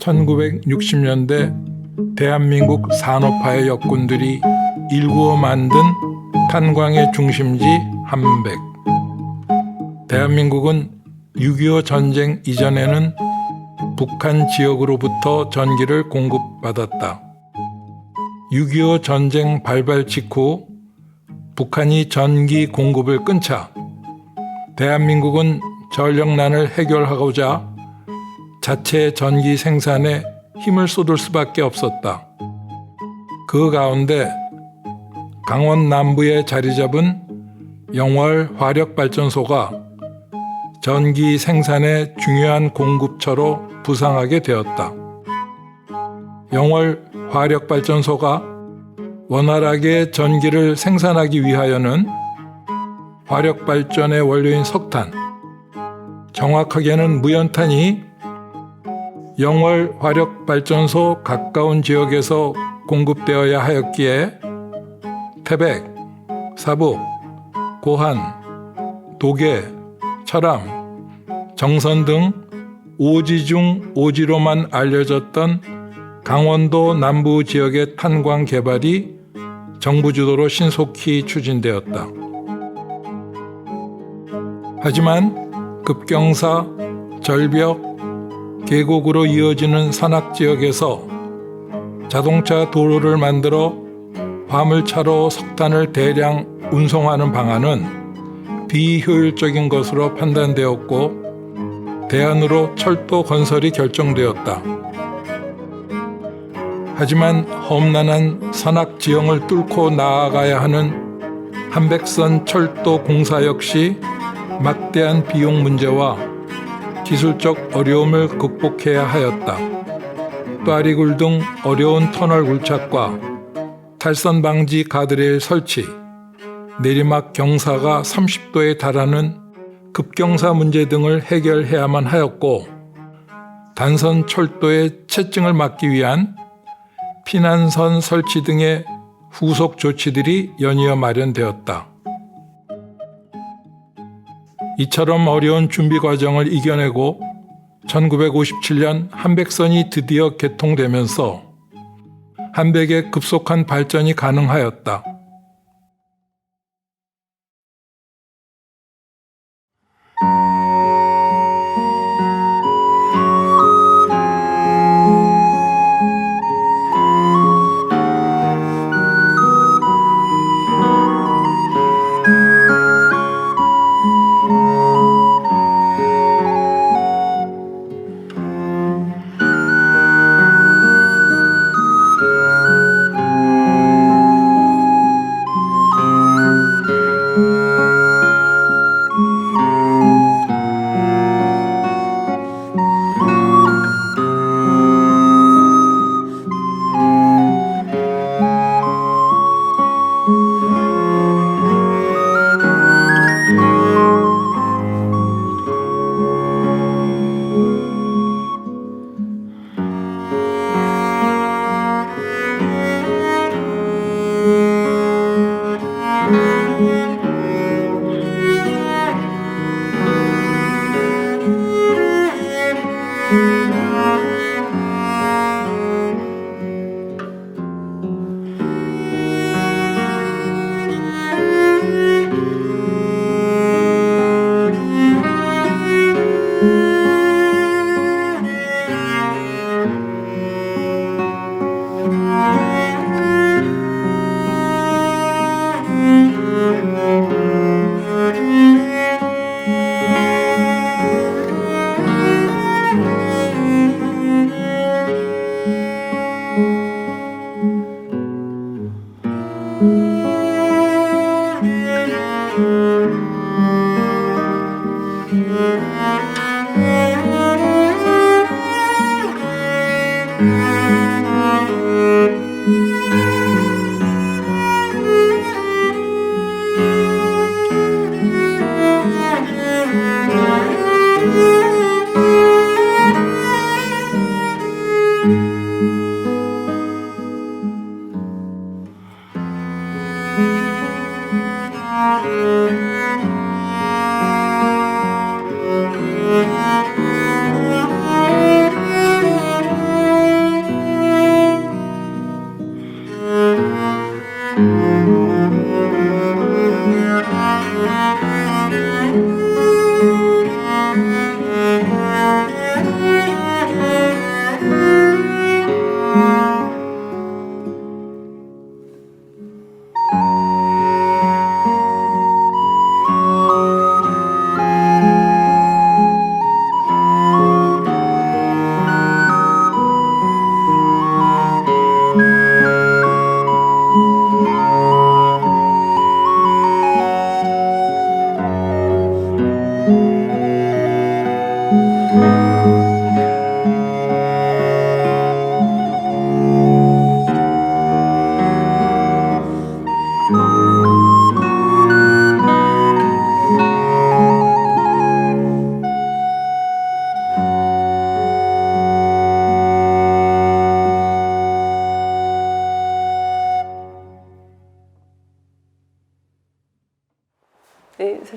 1960년대 대한민국 산업화의 역군들이 일구어 만든 탄광의 중심지 함백. 대한민국은 6.25 전쟁 이전에는 북한 지역으로부터 전기를 공급받았다. 6.25 전쟁 발발 직후 북한이 전기 공급을 끊자 대한민국은 전력난을 해결하고자 자체 전기 생산에 힘을 쏟을 수밖에 없었다. 그 가운데 강원 남부에 자리 잡은 영월 화력발전소가 전기 생산의 중요한 공급처로 부상하게 되었다. 영월 화력발전소가 원활하게 전기를 생산하기 위하여는 화력발전의 원료인 석탄, 정확하게는 무연탄이 영월 화력발전소 가까운 지역에서 공급되어야 하였기에 태백, 사북, 고한, 도계, 철암, 정선 등 오지 중 오지로만 알려졌던 강원도 남부 지역의 탄광 개발이 정부 주도로 신속히 추진되었다. 하지만 급경사, 절벽, 계곡으로 이어지는 산악지역에서 자동차 도로를 만들어 화물차로 석탄을 대량 운송하는 방안은 비효율적인 것으로 판단되었고 대안으로 철도 건설이 결정되었다. 하지만 험난한 산악지형을 뚫고 나아가야 하는 함백선 철도 공사 역시 막대한 비용 문제와 기술적 어려움을 극복해야 하였다. 또아리굴 등 어려운 터널 굴착과 탈선 방지 가드레일 설치, 내리막 경사가 30도에 달하는 급경사 문제 등을 해결해야만 하였고 단선 철도의 체증을 막기 위한 피난선 설치 등의 후속 조치들이 연이어 마련되었다. 이처럼 어려운 준비 과정을 이겨내고 1957년 함백선이 드디어 개통되면서 함백의 급속한 발전이 가능하였다.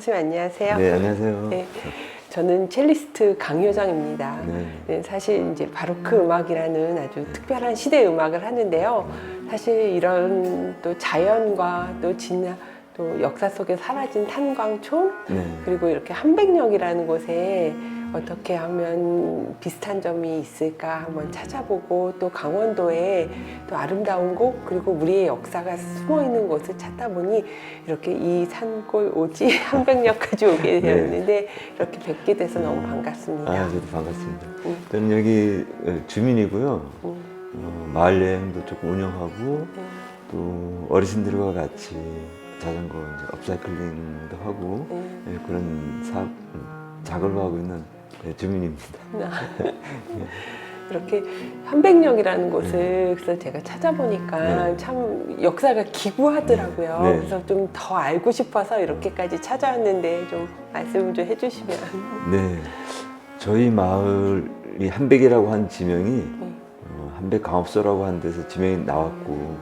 선생님 안녕하세요. 네, 안녕하세요. 네, 저는 첼리스트 강효정입니다. 네. 네, 사실 이제 바로크 음악이라는 아주 특별한 시대 음악을 하는데요. 사실 이런 또 자연과 또 진화, 또 역사 속에 사라진 탄광촌, 네. 그리고 이렇게 한백역이라는 곳에 어떻게 하면 비슷한 점이 있을까 한번 찾아보고, 또 강원도에 또 아름다운 곳, 그리고 우리의 역사가 숨어 있는 곳을 찾다 보니 이렇게 이 산골 오지 한백역까지 오게 되었는데 이렇게 뵙게 돼서 너무 반갑습니다. 아, 저도 반갑습니다. 저는 여기 주민이고요. 마을 여행도 조금 운영하고 또 어르신들과 같이 자전거 이제 업사이클링도 하고 그런 작업을 하고 있는 주민입니다. 이렇게 한백역이라는 곳을 그래서 제가 찾아보니까 참 역사가 기구하더라고요. 네. 그래서 좀 더 알고 싶어서 이렇게까지 찾아왔는데 좀 말씀을 좀 해주시면. 네, 저희 마을이 한백이라고 한 지명이 한백강업소라고 하는 데서 지명이 나왔고,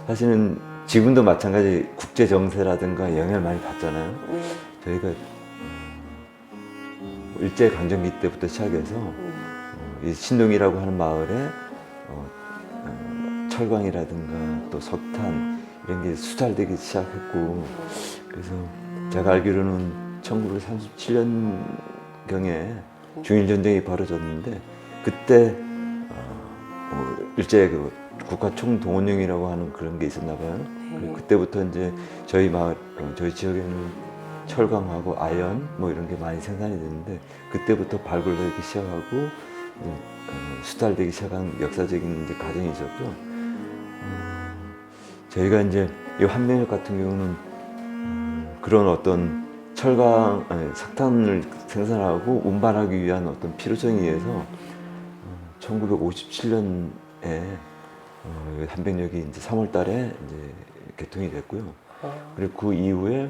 사실은 지금도 마찬가지 국제 정세라든가 영향을 많이 받잖아요. 저희가 일제 강점기 때부터 시작해서 이 신동이라고 하는 마을에 철광이라든가 또 석탄 이런 게 수탈되기 시작했고, 그래서 제가 알기로는 1937년경에 중일전쟁이 벌어졌는데 그때 일제 그 국가 총동원령이라고 하는 그런 게 있었나 봐요. 그리고 그때부터 이제 저희 마을, 저희 지역에는 철강하고 아연 뭐 이런 게 많이 생산이 되는데 그때부터 발굴되기 시작하고 수탈되기 시작한 역사적인 이제 과정이 있었고, 저희가 이제 이 한백역 같은 경우는 그런 어떤 철강, 석탄을 생산하고 운반하기 위한 어떤 필요성에 의해서 1957년에 한백역이 이제 3월달에 이제 개통이 됐고요. 그리고 그 이후에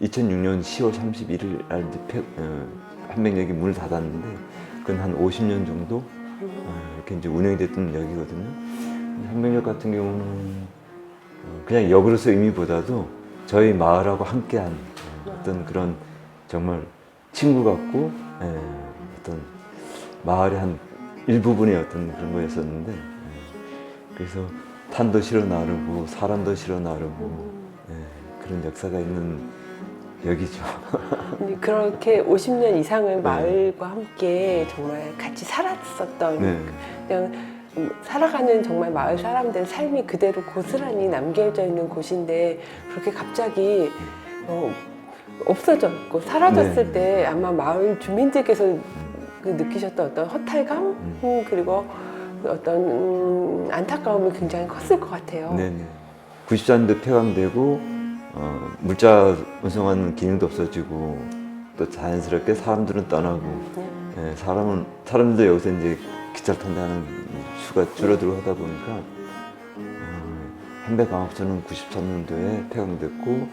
2006년 10월 31일 날 이제 한백역이 문을 닫았는데 그건 한 50년 정도 이렇게 이제 운영이 됐던 역이거든요. 한백역 같은 경우는 그냥 역으로서 의미보다도 저희 마을하고 함께한 어떤 그런 정말 친구 같고 어떤 마을의 한 일부분의 어떤 그런 거였었는데, 그래서 탄도 실어 나르고 사람도 실어 나르고 그런 역사가 있는 역이죠. 그렇게 50년 이상을 마을과 함께 정말 같이 살았었던 그냥 살아가는 정말 마을 사람들 삶이 그대로 고스란히 남겨져 있는 곳인데 그렇게 갑자기 없어졌고 사라졌을 때 아마 마을 주민들께서 그 느끼셨던 어떤 허탈감 그리고 어떤 안타까움이 굉장히 컸을 것 같아요. 네네. 94년도 폐광되고 물자 운송하는 기능도 없어지고 또 자연스럽게 사람들은 떠나고 사람들도 여기서 이제 기차를 탄다는 수가 줄어들고 하다 보니까 한백강업소는 93년도에 폐광됐고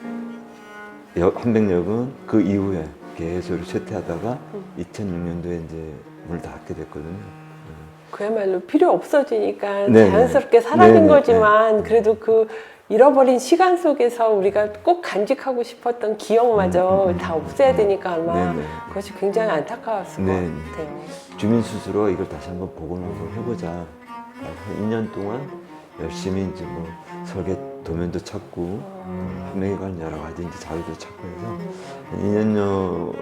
한백역은 그 이후에 계속 쇠퇴하다가 2006년도에 이제 문을 닫게 됐거든요. 그야말로 필요 없어지니까 네네. 자연스럽게 사라진 네네. 거지만 그래도 그 잃어버린 시간 속에서 우리가 꼭 간직하고 싶었던 기억마저 다 없애야 되니까 아마 네네. 그것이 굉장히 안타까웠을 것 네네. 같아요. 주민 스스로 이걸 다시 한번 복원을 한번 해보자. 한 2년 동안 열심히 이제 뭐 설계 도면도 찾고 한명에 관한 여러 가지 이제 자료도 찾고 해서 한 2년여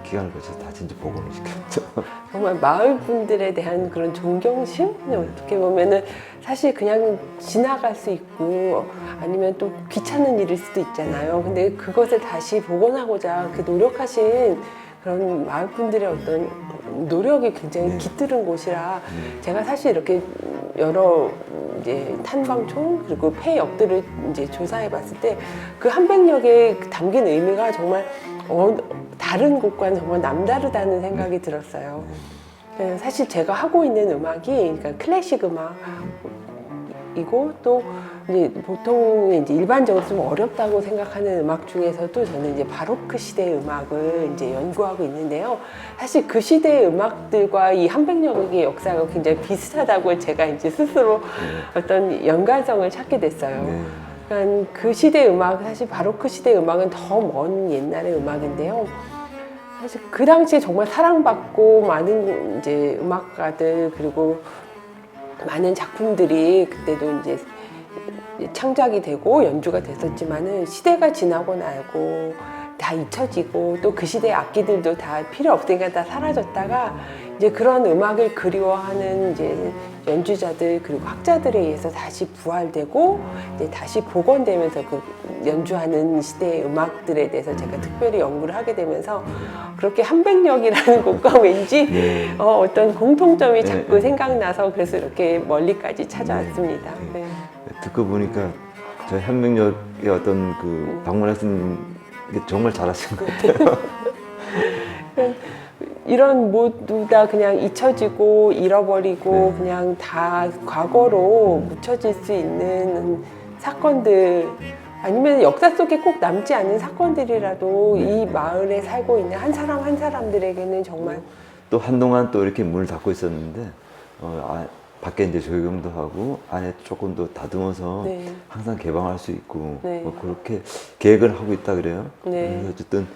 기간을 거쳐서 다시 이제 복원을 시켰죠. 정말 마을 분들에 대한 그런 존경심? 어떻게 보면은 사실 그냥 지나갈 수 있고 아니면 또 귀찮은 일일 수도 있잖아요. 근데 그것을 다시 복원하고자 그 노력하신 그런 마을 분들의 어떤 노력이 굉장히 깃드는 곳이라 제가 사실 이렇게 여러 이제 탄광촌 그리고 폐역들을 이제 조사해 봤을 때 그 한백역에 담긴 의미가 정말 다른 곳과는 정말 남다르다는 생각이 들었어요. 사실 제가 하고 있는 음악이 그러니까 클래식 음악이고 또 이제 보통 이제 일반적으로 좀 어렵다고 생각하는 음악 중에서도 저는 이제 바로크 시대의 음악을 이제 연구하고 있는데요. 사실 그 시대의 음악들과 이 한백역의 역사가 굉장히 비슷하다고 제가 이제 스스로 어떤 연관성을 찾게 됐어요. 그러니까 그 시대 음악, 사실 바로크 시대 음악은 더 먼 옛날의 음악인데요. 사실 그 당시에 정말 사랑받고 많은 이제 음악가들 그리고 많은 작품들이 그때도 이제 창작이 되고 연주가 됐었지만은 시대가 지나고 나고 다 잊혀지고 또 그 시대의 악기들도 다 필요 없으니까 다 사라졌다가 이제 그런 음악을 그리워하는 이제 연주자들 그리고 학자들에 의해서 다시 부활되고 이제 다시 복원되면서 그 연주하는 시대의 음악들에 대해서 제가 특별히 연구를 하게 되면서 그렇게 한백역이라는 곡과 왠지 네. 어떤 공통점이 자꾸 네. 생각나서 그래서 이렇게 멀리까지 찾아왔습니다. 네. 네. 듣고 보니까 저희 한백역의 어떤 그 방문하신 게 정말 잘하신 것 같아요. 이런 모두 다 그냥 잊혀지고 잃어버리고 네. 그냥 다 과거로 묻혀질 수 있는 사건들 아니면 역사 속에 꼭 남지 않은 사건들이라도 네. 이 마을에 살고 있는 한 사람 한 사람들에게는 정말 또 한동안 또 이렇게 문을 닫고 있었는데 밖에 이제 조경도 하고 안에 조금 더 다듬어서 네. 항상 개방할 수 있고 네. 뭐 그렇게 계획을 하고 있다 그래요. 네. 그래서 어쨌든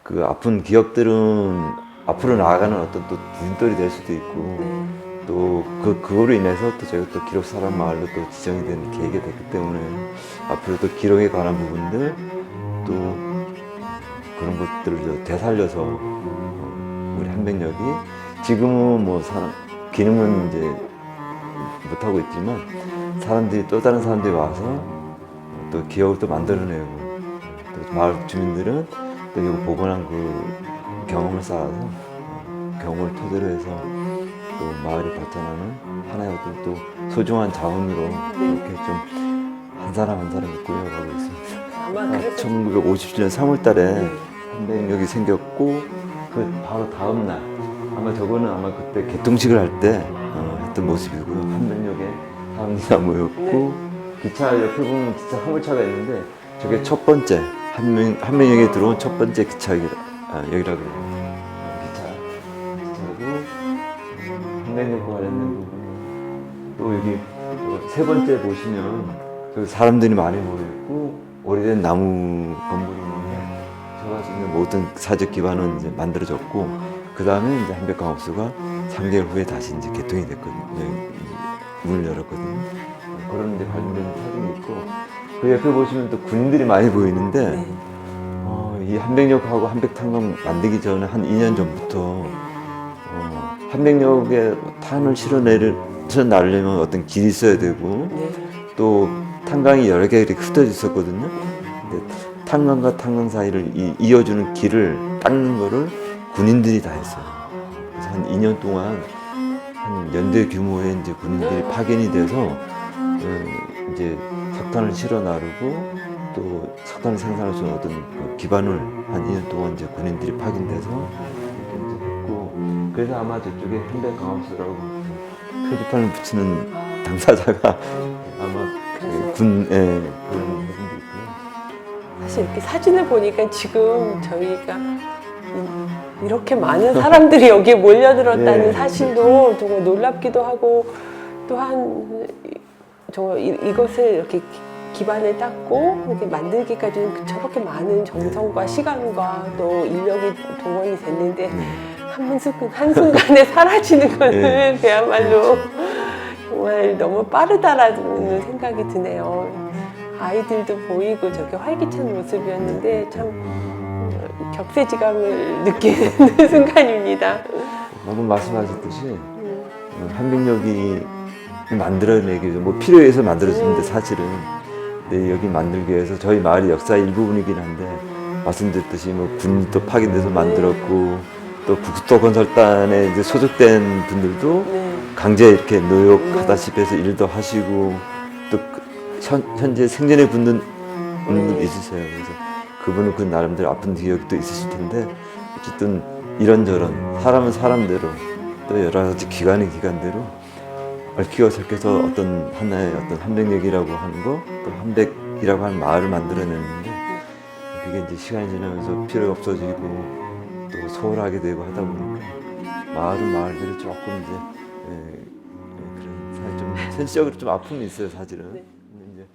그 아픈 기억들은 앞으로 나아가는 어떤 또 디딤돌이 될 수도 있고 네. 또 그거로 인해서 또 저희가 또 기록 사람 마을로 또 지정이 된 계획이 됐기 때문에 앞으로 또 기록에 관한 부분들 또 그런 것들을 되살려서 우리 한백역이 지금은 뭐 기능은 이제 못하고 있지만 사람들이 또 다른 사람들이 와서 또 기억을 또 만들어내고 또 마을 주민들은 또 이거 복원한 그 경험을 쌓아서 경험을 토대로 해서 또 마을이 발전하는 하나의 어떤 또 소중한 자원으로 이렇게 좀 한 사람 한 사람이 꾸려가고 있습니다. 아마 그래서 1957년 3월 달에 네. 한백역이 생겼고 그 바로 다음 날 아마 저거는 아마 그때 개통식을 할 때 했던 모습이고요. 한백역에 사람들이 다 모였고 기차 옆에 보면 기차 화물차가 있는데 저게 첫 번째 한백역에 들어온 첫 번째 기차역이라 그래요. 기차고 한백역과 관련된 부분 또 여기 세 번째 보시면 저기 사람들이 많이 모여있고 오래된 나무 건물이 있는데 저 가지고 있는 모든 사적 기반은 이제 만들어졌고 그 다음에 이제 한백광업소가 3개월 후에 다시 이제 개통이 됐거든요. 문을 열었거든요. 그런 이제 관련된 사진이 있고 그 옆에 보시면 또 군인들이 많이 보이는데 네. 이 한백역하고 한백탄강 만들기 전에 한 2년 전부터 한백역에 탄을 실어내려면 어떤 길이 있어야 되고 네. 또 탄강이 여러 개 이렇게 흩어져 있었거든요. 근데 탄강과 탄강 사이를 이어주는 길을 닦는 거를 군인들이 다 했어요. 그래서 한 2년 동안 한 연대 규모의 이제 군인들이 파견이 돼서 이제 석탄을 실어 나르고 또 석탄을 생산할 수 있는 어떤 그 기반을 한 2년 동안 이제 군인들이 파견돼서 이렇게 이제 했고 그래서 아마 저쪽에 현대광업소라고 표지판을 붙이는 당사자가 아마 그래서 그런 부분도 있고요. 사실 이렇게 사진을 보니까 지금 저희가 이렇게 많은 사람들이 여기에 몰려들었다는 네. 사실도 정말 놀랍기도 하고 또한 정말 이것을 이렇게 기반을 닦고 이렇게 만들기까지는 저렇게 많은 정성과 시간과 또 인력이 동원이 됐는데 한순간에 사라지는 거는 네. 그야말로 정말 너무 빠르다라는 생각이 드네요. 아이들도 보이고 저렇게 활기찬 모습이었는데 참 격세지감을 느끼는 순간입니다. 방금 말씀하셨듯이 한백역이 만들어내기 위해서 뭐 필요해서 만들어졌는데 사실은 근데 여기 만들기 위해서 저희 마을이 역사의 일부분이긴 한데 말씀드렸듯이 뭐 군도 파견돼서 만들었고 또 국토건설단에 이제 소속된 분들도 네. 강제 이렇게 노역하다시피 해서 일도 하시고 또 현재 생전에 붙는 분도 있으세요. 그래서 그분은 그 나름대로 아픈 기억이 또 있으실 텐데 어쨌든 이런저런 사람은 사람대로 또 여러 가지 기관은 기관대로 얽히고 설켜서 어떤 하나의 어떤 한백역이라고 하는 거 또 한백이라고 하는 마을을 만들어내는데 그게 이제 시간이 지나면서 필요 없어지고 또 소홀하게 되고 하다 보니까 마을은 마을대로 조금 이제 그런 사실 좀 현실적으로 좀 아픔이 있어요 사실은. 네. 근데 이제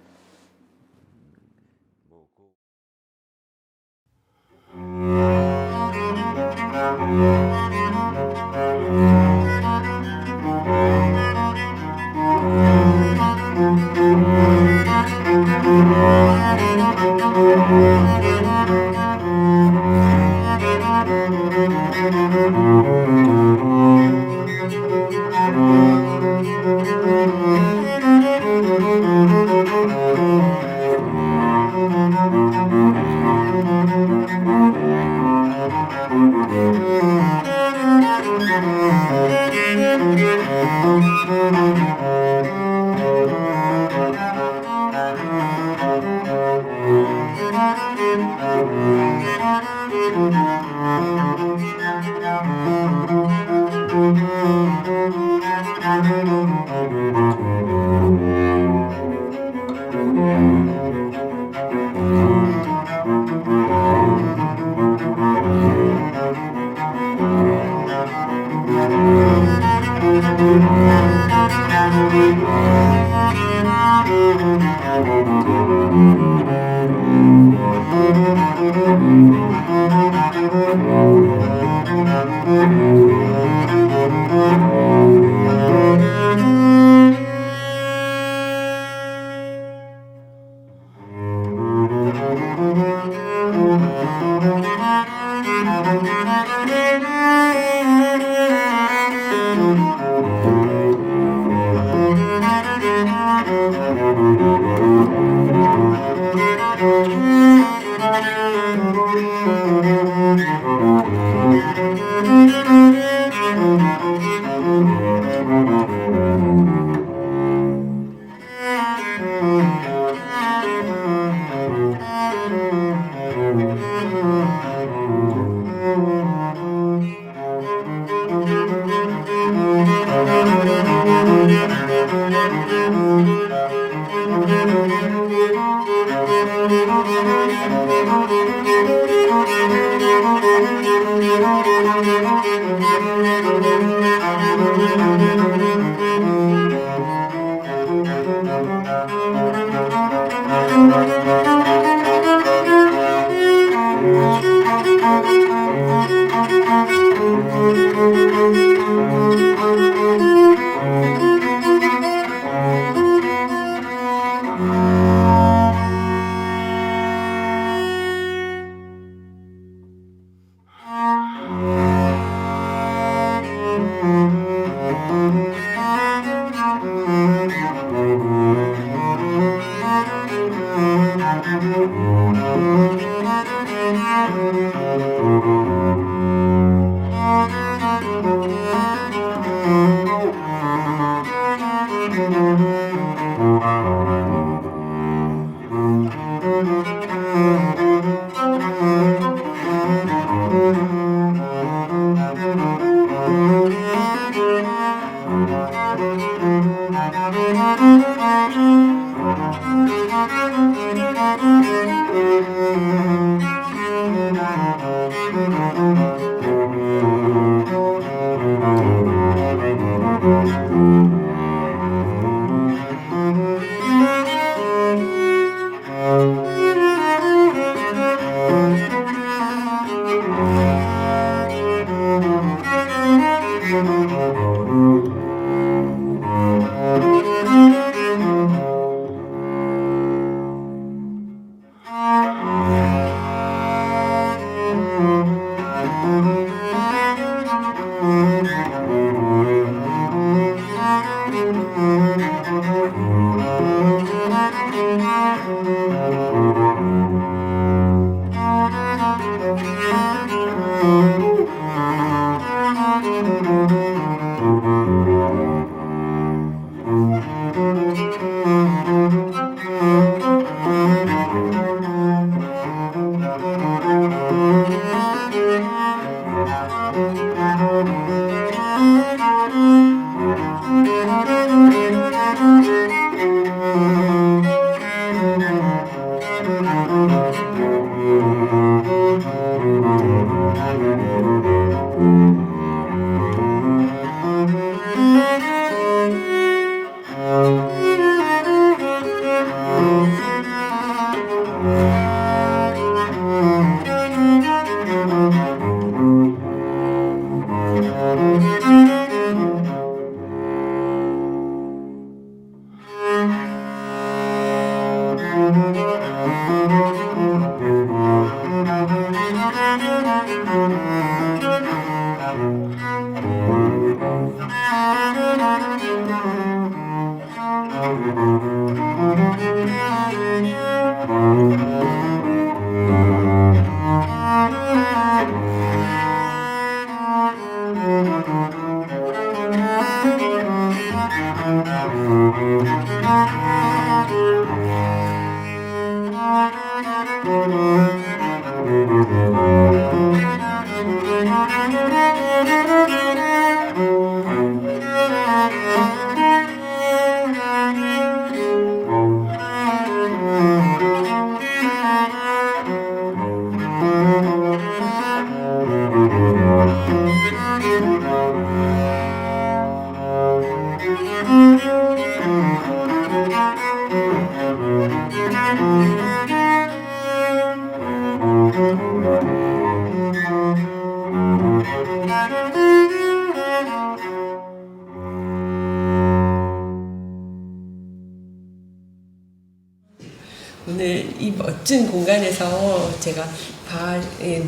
오늘 이 멋진 공간에서 제가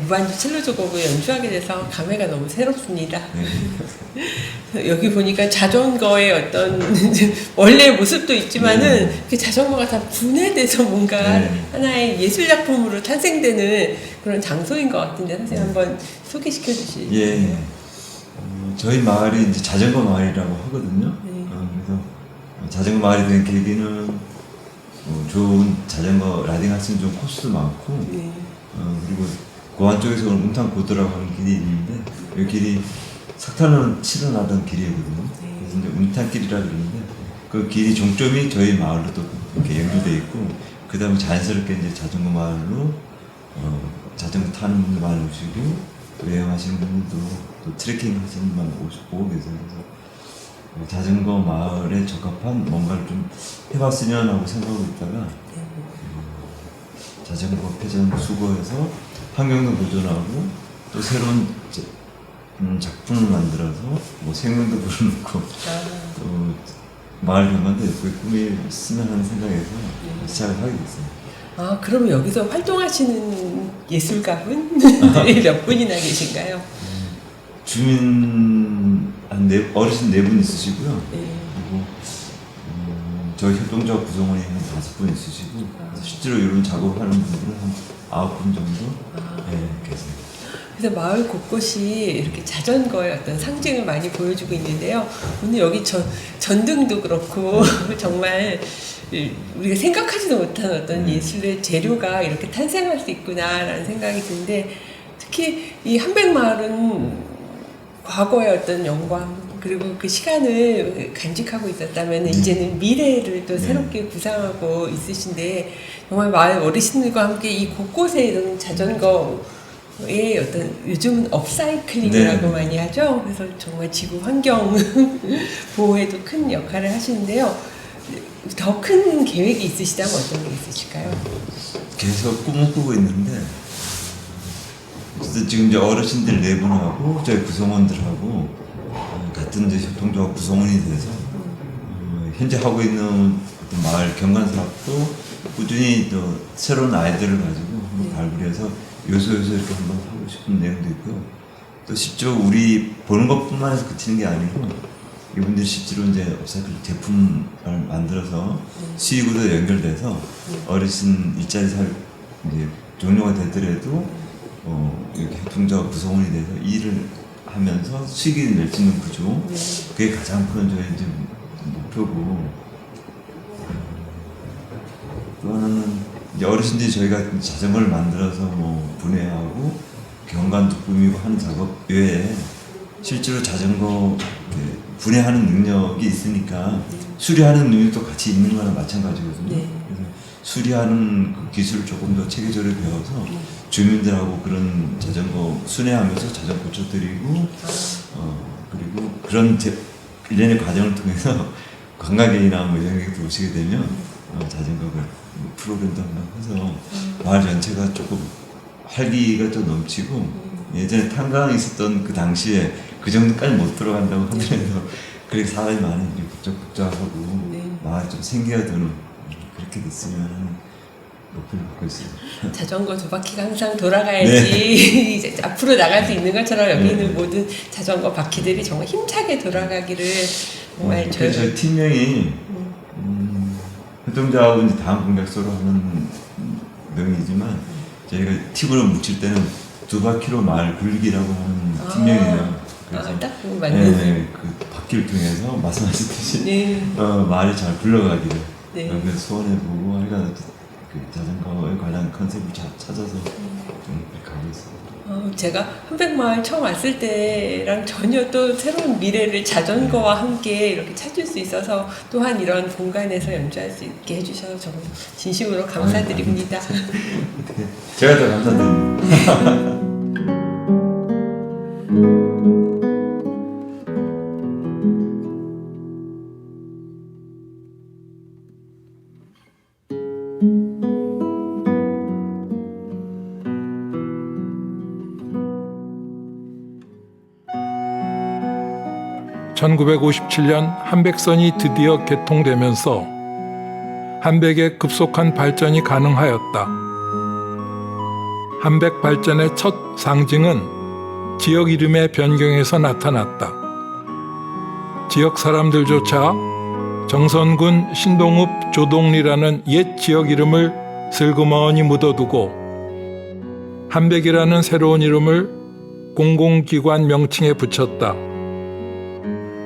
무반주 첼로조 곡을 연주하게 돼서 감회가 너무 새롭습니다. 여기 보니까 자전거의 어떤 원래의 모습도 있지만은 그 자전거가 다 분해돼서 뭔가 하나의 예술 작품으로 탄생되는 그런 장소인 것 같은데 선생님 한번 소개시켜 주시죠. 예. 저희 마을이 이제 자전거 마을이라고 하거든요. 그래서 자전거 마을이 된 계기는 좋은 자전거 라이딩 할 수 있는 좀 코스도 많고, 그리고 고안 쪽에서 오는 운탄고도라고 하는 길이 있는데, 이 길이 석탄을 치러 나던 길이거든요. 그래서 이제 운탄길이라고 그러는데, 그 길이 종점이 저희 마을로 또 이렇게 연결되어 있고, 그 다음에 자연스럽게 이제 자전거 마을로, 자전거 타는 분들 많이 오시고, 여행하시는 분들도 또 트레킹 하시는 분들 많이 오고 계세요. 그래서 자전거 마을에 적합한 뭔가를 좀 해봤으면 하고 생각하고 있다가 자전거 회전 수거해서 환경도 보존하고 또 새로운 작품을 만들어서 뭐 생명도 불어넣고 또 마을 경관도 예쁘게 꾸미으면 하는 생각에서 시작을 하게 됐어요. 아, 그럼 여기서 활동하시는 예술가분 몇 분이나 계신가요? 주민 어르신 4분 있으시고요. 그리고 저희 협동조합 구성원이 한 5분 있으시고 실제로 이런 작업하는 분들은 한 9분 정도 계세요. 그래서 마을 곳곳이 이렇게 자전거의 어떤 상징을 많이 보여주고 있는데요. 오늘 여기 전등도 그렇고 정말 우리가 생각하지도 못한 어떤 예술의 재료가 이렇게 탄생할 수 있구나라는 생각이 드는데 특히 이 한백마을은 과거의 어떤 영광 그리고 그 시간을 간직하고 있었다면 이제는 미래를 또 새롭게 구상하고 있으신데 정말 마을 어르신들과 함께 이 곳곳에 이런 자전거의 어떤 요즘은 업사이클링이라고 많이 하죠. 그래서 정말 지구 환경 보호에도 큰 역할을 하시는데요. 더 큰 계획이 있으시다면 어떤 게 있으실까요? 계속 꿈을 꾸고 있는데 그래서 지금 이제 어르신들 4분하고 저희 구성원들하고 같은 이제 협동조합 구성원이 돼서 현재 하고 있는 어떤 마을 경관 사업도 꾸준히 또 새로운 아이디어를 가지고 한번 발굴해서 요소 이렇게 한번 하고 싶은 내용도 있고요. 또 실제로 우리 보는 것뿐만 해서 그치는 게 아니고 이분들이 실제로 이제 업사이클 제품을 만들어서 수익으로 연결돼서 어르신 일자리 이제 종료가 되더라도 이렇게 협동조합 구성원이 돼서 일을 하면서 수익이 낼 수 있는 구조 그게 가장 큰 저희 이제 목표고 또 하나는 이제 어르신들이 저희가 자전거를 만들어서 뭐 분해하고 경관도 꾸미고 하는 작업 외에 실제로 자전거 분해하는 능력이 있으니까 수리하는 능력도 같이 있는 거랑 마찬가지거든요. 그래서 수리하는 그 기술을 조금 더 체계적으로 배워서 주민들하고 그런 자전거 순회하면서 자전거 고쳐드리고 그리고 그런 일련의 과정을 통해서 관광객이나 뭐 여행객들 오시게 되면 자전거 프로그램도 한번 해서 마을 전체가 조금 활기가 좀 넘치고 예전에 탄광이 있었던 그 당시에 그 정도까지 못 들어간다고 하더라도 그렇게 사람이 많이 북적북적하고 마을이 좀 생겨드는 그렇게 됐으면 하는 높이를 받고 있습니다. 자전거 두 바퀴가 항상 돌아가야지 이제 앞으로 나갈 수 있는 것처럼 여기 있는 모든 자전거 바퀴들이 정말 힘차게 돌아가기를 정말 저희 팀명이 활동자하고 이제 다음 공략소로 하는 명이지만 저희가 팀으로 뭉칠 때는 두 바퀴로 말 굴리기라고 하는 팀명이에요. 그래서 딱 그거 맞는. 네, 그 바퀴를 통해서 말씀하셨듯이 네. 말이 잘 굴러가기를 네. 그래서 소원해보고 하여간 그 자전거에 관한 컨셉을 찾아서 좀 이렇게 하고 있습니다. 제가 한백마을 처음 왔을 때랑 전혀 또 새로운 미래를 자전거와 함께 이렇게 찾을 수 있어서 또한 이런 공간에서 연주할 수 있게 해주셔서 정말 진심으로 감사드립니다. 제가 더 감사드립니다. 1957년 한백선이 드디어 개통되면서 한백의 급속한 발전이 가능하였다. 한백 발전의 첫 상징은 지역 이름의 변경에서 나타났다. 지역 사람들조차 정선군 신동읍 조동리라는 옛 지역 이름을 슬그머니 묻어두고 한백이라는 새로운 이름을 공공기관 명칭에 붙였다.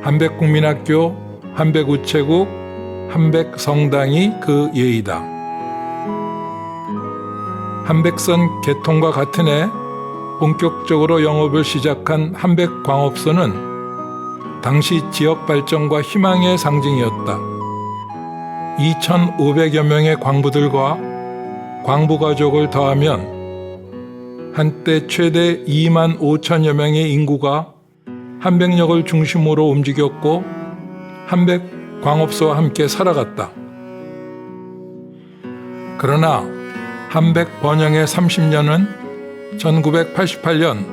한백국민학교, 한백우체국, 한백성당이 그 예이다. 한백선 개통과 같은 해 본격적으로 영업을 시작한 한백광업소는 당시 지역 발전과 희망의 상징이었다. 2,500여 명의 광부들과 광부가족을 더하면 한때 최대 2만 5천여 명의 인구가 한백역을 중심으로 움직였고 한백광업소와 함께 살아갔다. 그러나 한백 번영의 30년은 1988년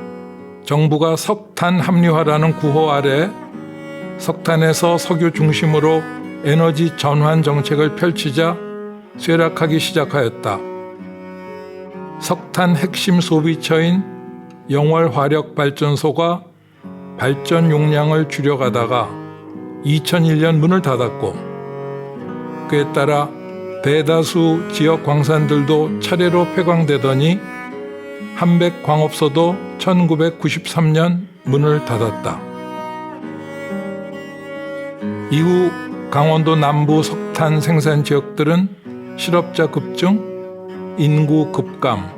정부가 석탄 합리화라는 구호 아래 석탄에서 석유 중심으로 에너지 전환 정책을 펼치자 쇠락하기 시작하였다. 석탄 핵심 소비처인 영월화력발전소가 발전 용량을 줄여가다가 2001년 문을 닫았고 그에 따라 대다수 지역 광산들도 차례로 폐광되더니 한백광업소도 1993년 문을 닫았다. 이후 강원도 남부 석탄 생산 지역들은 실업자 급증, 인구 급감,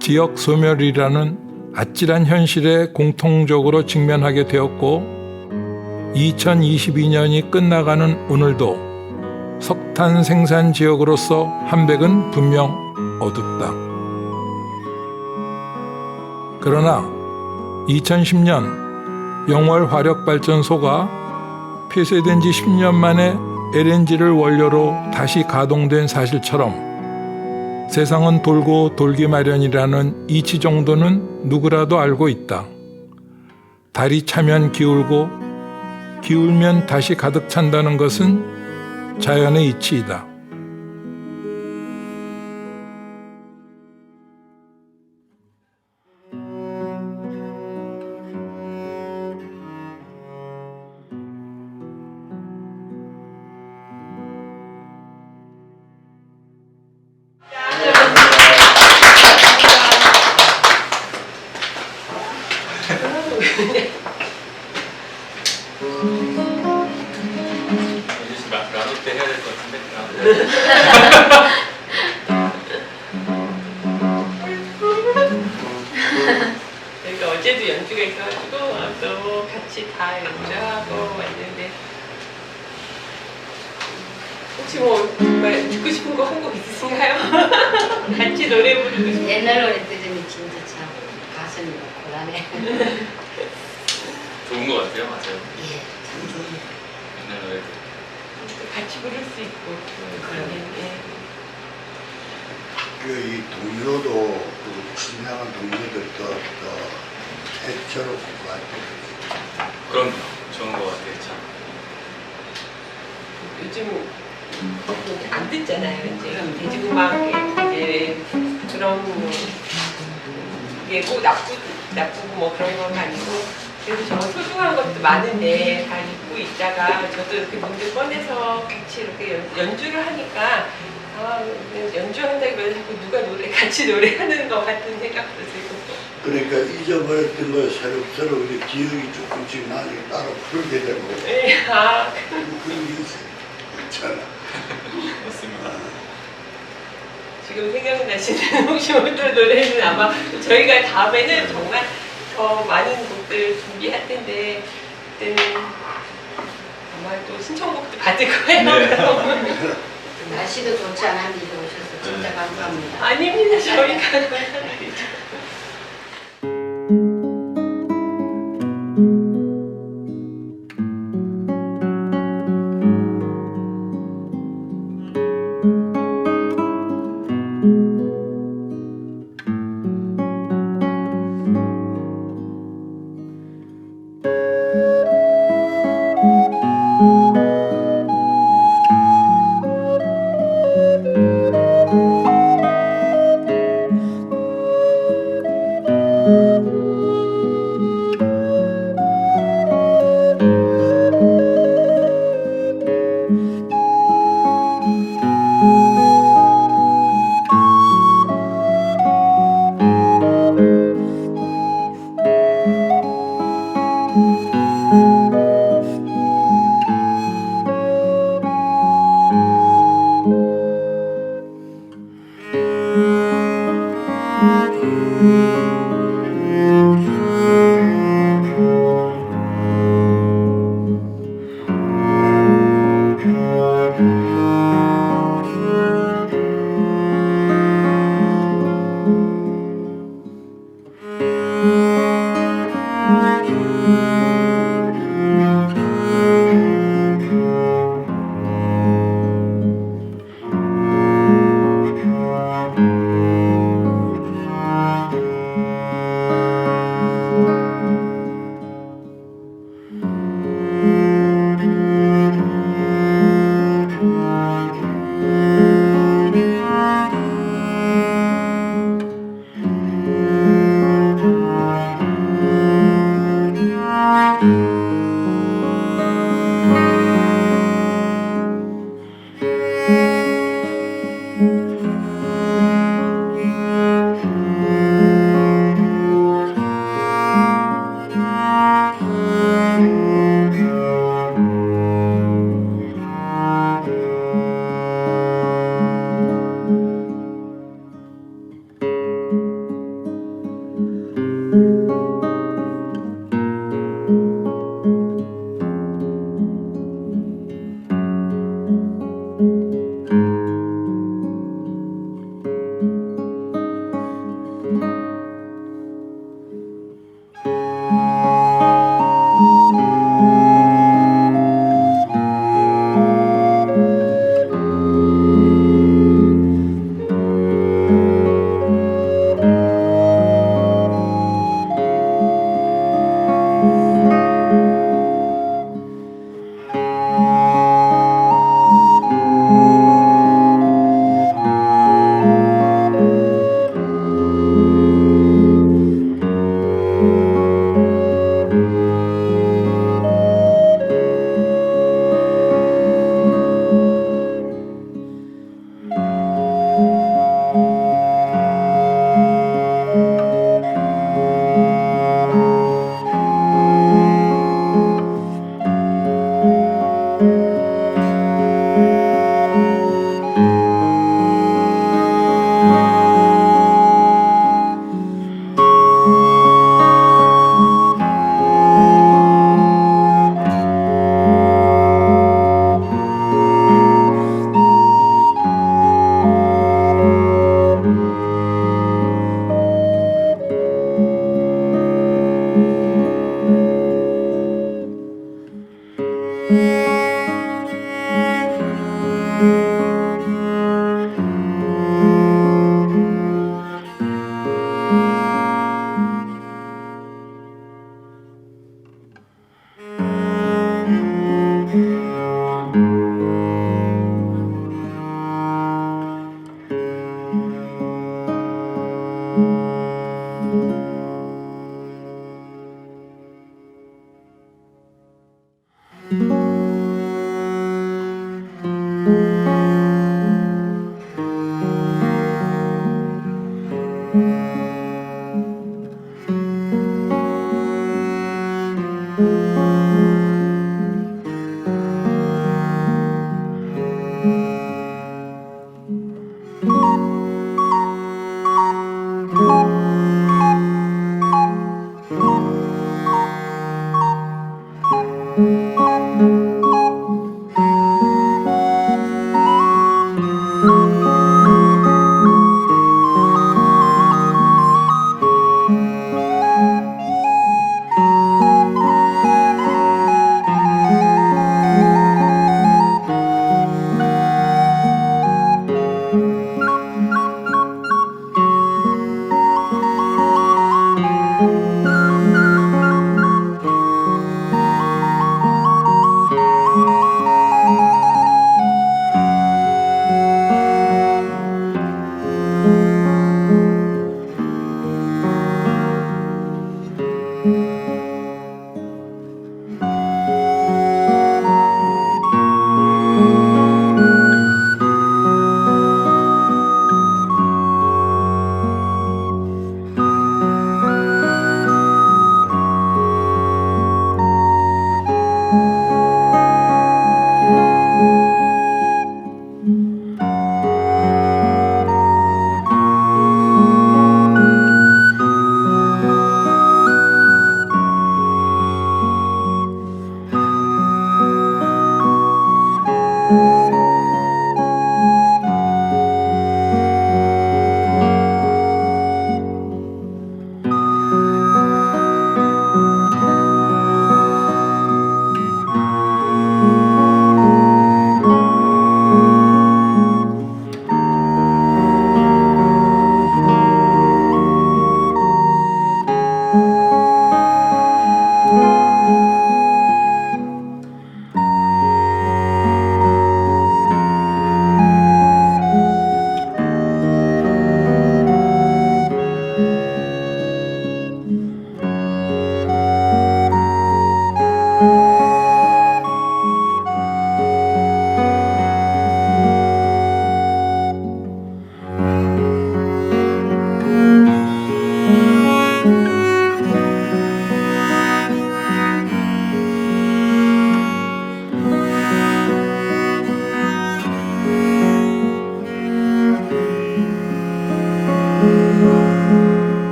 지역 소멸이라는 아찔한 현실에 공통적으로 직면하게 되었고 2022년이 끝나가는 오늘도 석탄 생산 지역으로서 한백은 분명 어둡다. 그러나 2010년 영월화력발전소가 폐쇄된 지 10년 만에 LNG를 원료로 다시 가동된 사실처럼 세상은 돌고 돌기 마련이라는 이치 정도는 누구라도 알고 있다. 달이 차면 기울고 기울면 다시 가득 찬다는 것은 자연의 이치이다. 라노 때 해야 될 것 같은데. 그러니까 어제도 연주가 있어가지고 또 같이 다 연주하고 왔는데 혹시 뭐 정말 듣고 싶은 거 한 곡 있으신가요? 같이 노래 부르고 싶은 옛날 노래 들으면 진짜 참 가슴이 고단해. 좋은 것 같아요, 맞아요. 예, 참 좋네요. 옛날 노래들. 같이 부를 수 있고 그러면 이 동료도 그 친절한 동료들도 또 해쳐롭고 그럼 좋은 것 같아요, 참. 요즘 안 듣잖아요. 이제 돼지고막 이제 그런 게 꼭 나쁘고 뭐 그런 건 아니고 그래서 저 소중한 것도 많은데 다 잊고 있다가 저도 이렇게 문제 꺼내서 같이 이렇게 연주를 하니까 연주한다기보다 자꾸 누가 같이 노래하는 것 같은 생각도 들고. 그러니까 잊어버렸던 걸 새록새록 이제 기억이 조금씩 나중에 따로 풀게 되고 네, 그런 게 있잖아. 맞습니다. 지금 생각나시는 혹시 어떤 노래는 아마 저희가 다음에는 정말 더 많은 곡들 준비할 텐데 그때는 아마 또 신청곡도 받을 거예요. 네. 날씨도 좋지 않은데 이제 오셔서 진짜 감사합니다. 아닙니다. 저희가 감사드리죠.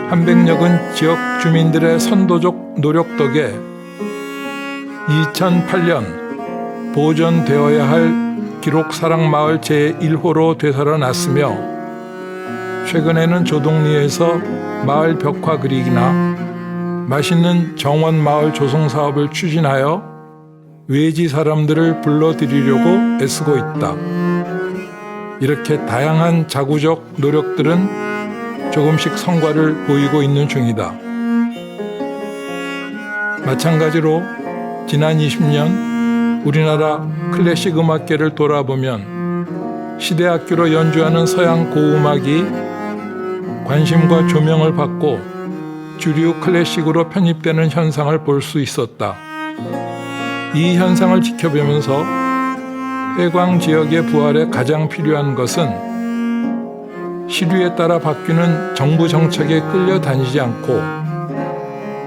한백역은 지역 주민들의 선도적 노력 덕에 2008년 보존되어야 할 기록사랑마을 제1호로 되살아났으며 최근에는 조동리에서 마을 벽화 그리기나 맛있는 정원마을 조성 사업을 추진하여 외지 사람들을 불러들이려고 애쓰고 있다. 이렇게 다양한 자구적 노력들은 조금씩 성과를 보이고 있는 중이다. 마찬가지로 지난 20년 우리나라 클래식 음악계를 돌아보면 시대악기로 연주하는 서양 고음악이 관심과 조명을 받고 주류 클래식으로 편입되는 현상을 볼 수 있었다. 이 현상을 지켜보면서 회광 지역의 부활에 가장 필요한 것은 시류에 따라 바뀌는 정부 정책에 끌려다니지 않고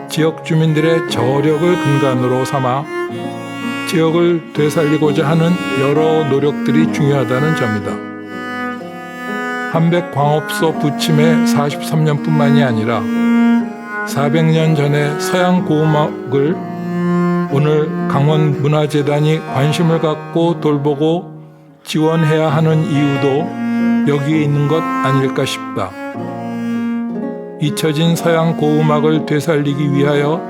지역 주민들의 저력을 근간으로 삼아 지역을 되살리고자 하는 여러 노력들이 중요하다는 점이다. 한백광업소 부침의 43년뿐만이 아니라 400년 전의 서양 고음악을 오늘 강원문화재단이 관심을 갖고 돌보고 지원해야 하는 이유도 여기에 있는 것 아닐까 싶다. 잊혀진 서양 고음악을 되살리기 위하여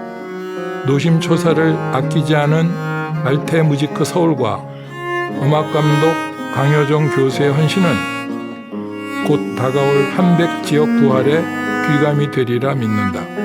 노심초사를 아끼지 않은 알테무지크 서울과 음악감독 강효정 교수의 헌신은 곧 다가올 한백 지역 부활의 귀감이 되리라 믿는다.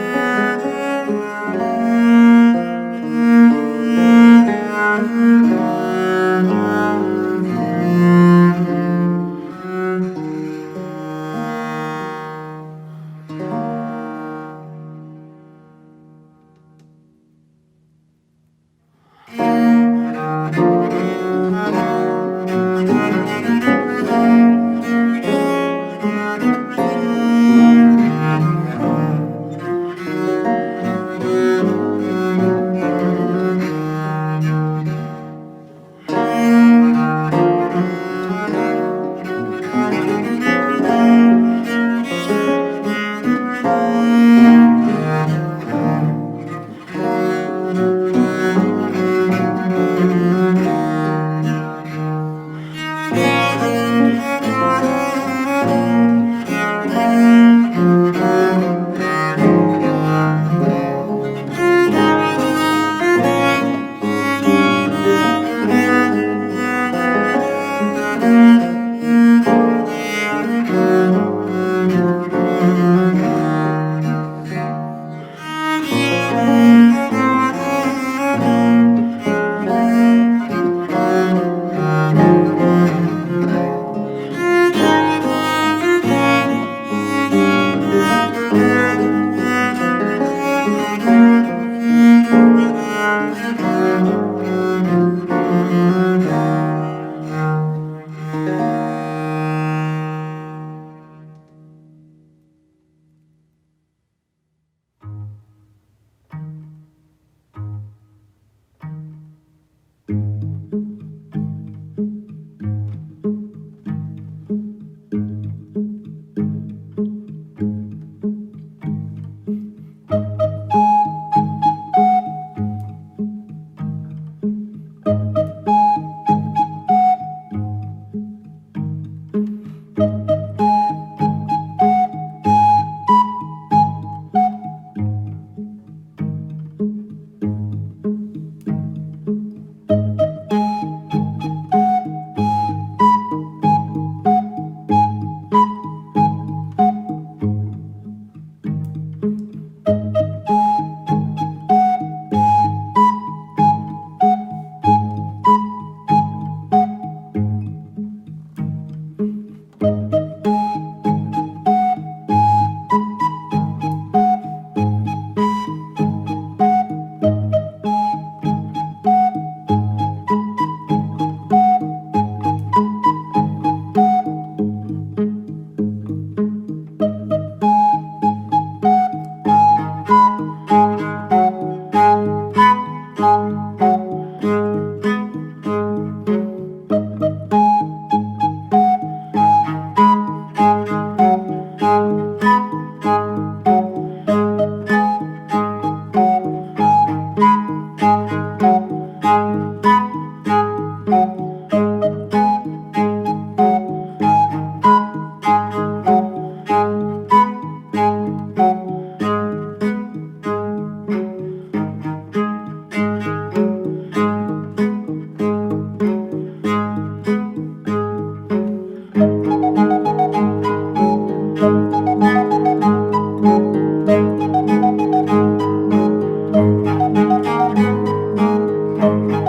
네.